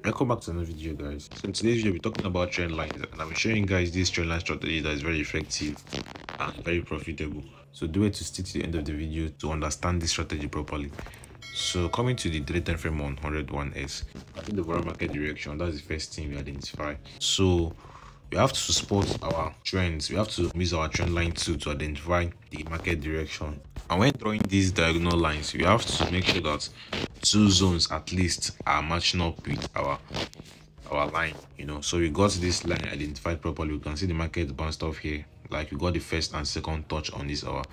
Welcome back to another video, guys. So in today's video we're talking about trend lines, and I'm showing you guys this trend line strategy that is very effective and very profitable. So do it to stick to the end of the video to understand this strategy properly. So coming to the daily time frame on 101s, I think the overall market direction, that's the first thing we identify. So we have to support our trends. We have to use our trend line tool to identify the market direction. And when drawing these diagonal lines, we have to make sure that two zones at least are matching up with our line, so we got this line identified properly. We can see the market bounced off here, like we got the first and second touch on this our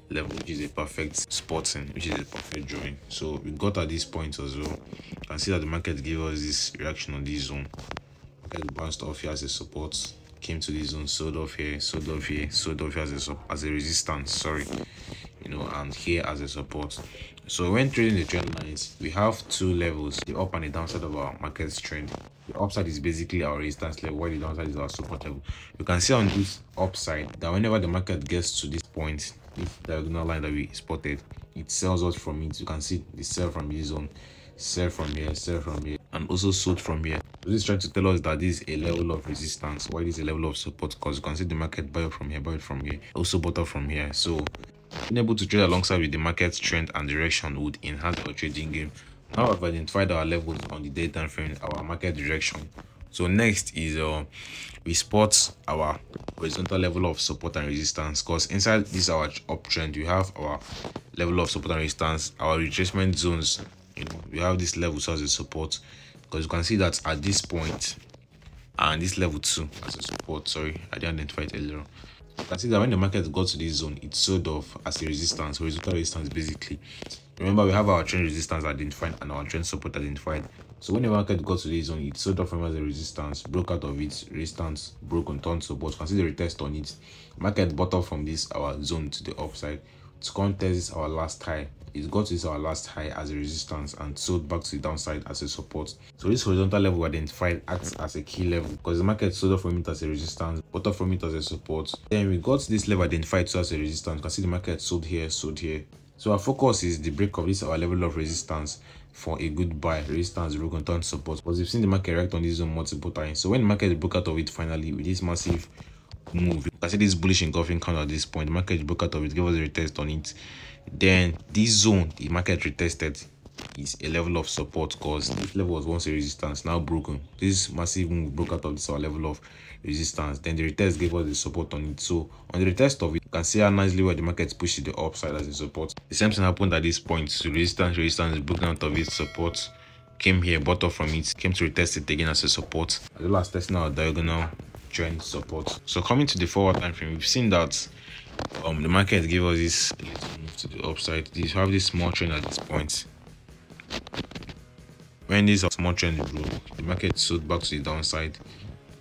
level, which is a perfect spotting, which is a perfect drawing. So we got at this point as well. You can see that the market gave us this reaction on this zone. Market bounced off here as a support, came to this zone, sold off here, sold off here, sold off here as a resistance, sorry, and here as a support. So when trading the trend lines, we have two levels, the up and the downside of our market's trend. The upside is basically our resistance level, while the downside is our support level. You can see on this upside that whenever the market gets to this point, this diagonal line that we spotted, it sells out from it. You can see the sell from this zone, sell from here, and also sold from here. So this is trying to tell us that this is a level of resistance, while this is a level of support, because you can see the market buy up from here, buy it from here, also bought up from here. So being able to trade alongside with the market's trend and direction would enhance our trading game. Now I've identified our levels on the day time frame, our market direction. So next is we spot our horizontal level of support and resistance, because inside this our uptrend we have our level of support and resistance, our retracement zones. We have this level as a support, because you can see that at this point and this level 2 as a support. Sorry, I didn't identify it earlier. You can see that when the market got to this zone, it sold off as a resistance, horizontal resistance basically. Remember, we have our trend resistance identified and our trend support identified. So when the market got to this zone, it sold off from as a resistance, broke out of its resistance, broke on turn support. You can see the retest on it. Market bought up from this our zone to the upside to contest our last high. It got to this our last high as a resistance and sold back to the downside as a support. So this horizontal level identified acts as a key level, because the market sold off from it as a resistance, bought up from it as a support. Then we got this level identified as a resistance. You can see the market sold here, sold here. So our focus is the break of this our level of resistance for a good buy. Resistance, broken, turn support, because we've seen the market react on this zone multiple times. So when the market broke out of it finally with this massive move, you can see this bullish engulfing counter at this point. The market broke out of it, gave us a retest on it. Then this zone the market retested is a level of support, because this level was once a resistance, now broken. This massive move broke out of this our level of resistance. Then the retest gave us the support on it. So on the retest of it, you can see how nicely where the market pushed the upside as a support. The same thing happened at this point. So resistance broken out of its support, came here, bought off from it, came to retest it again as a support, as well as testing our diagonal trend support. So coming to the forward time frame, we've seen that the market gave us this little move to the upside. You have this small trend at this point. When this small trend broke, the market sold back to the downside.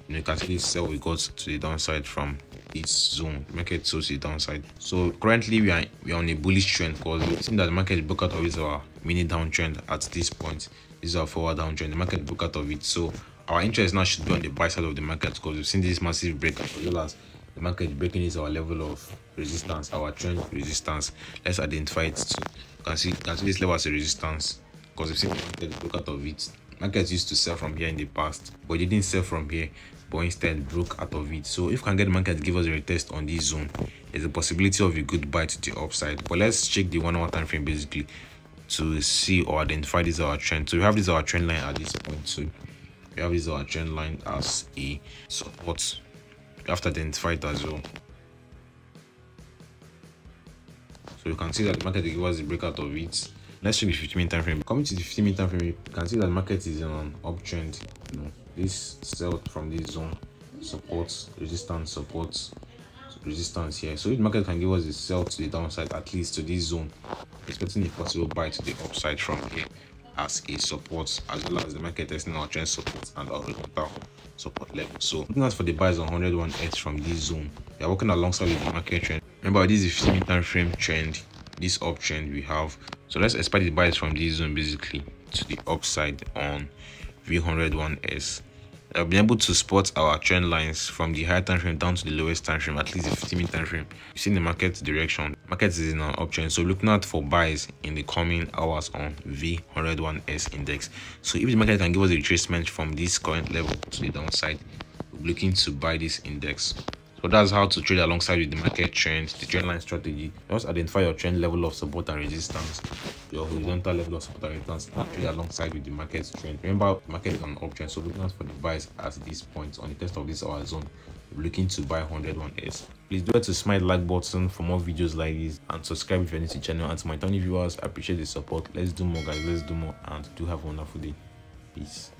You can see this sell we got to the downside from this zone. The market sold to the downside. So currently we are on a bullish trend, because we've seen that the market broke out of this our mini downtrend at this point. This is our forward downtrend. The market broke out of it. So our interest now should be on the buy side of the market, because we've seen this massive break, as well as the market breaking is our level of resistance, our trend resistance. Let's identify it too. You can see this level as a resistance, because we've seen the market broke out of it. Markets used to sell from here in the past, but it didn't sell from here, but instead broke out of it. So if we can get the market to give us a retest on this zone, there's a possibility of a good buy to the upside. But let's check the 1 hour time frame basically to see or identify this our trend. So we have this our trend line at this point. So we have this our trend line as a support. We have to identify it as well. So you can see that the market gives us the breakout of it. Let's check the 15-minute time frame. Coming to the 15-minute time frame, you can see that the market is on an uptrend. This sell from this zone, support, resistance, support, resistance here. So if the market can give us a sell to the downside, at least to this zone, expecting a possible buy to the upside from here as a support, as well as the market testing our trend support and our horizontal support level. So looking out for the buys on 101x from this zone, we are working alongside with the market trend. Remember, this is the 15-minute time frame trend, this uptrend we have. So let's expect the buys from this zone basically to the upside on V101s. I've been able to spot our trend lines from the higher time frame down to the lowest time frame, at least the 50-minute time frame. You've seen the market direction. Market is in an uptrend, so looking out for buys in the coming hours on V101S index. So if the market can give us a retracement from this current level to the downside, we're looking to buy this index. So that's how to trade alongside with the market trend, the trend line strategy. Just identify your trend level of support and resistance, your horizontal level of support and resistance, and trade alongside with the market trend. Remember, the market is on uptrend, so looking out for the buys at this point on the test of this hour zone. We're looking to buy 101S. Please do it to smash the like button for more videos like this, and subscribe if you're new to the channel. And to my tiny viewers, I appreciate the support. Let's do more, guys. Let's do more, and do have a wonderful day. Peace.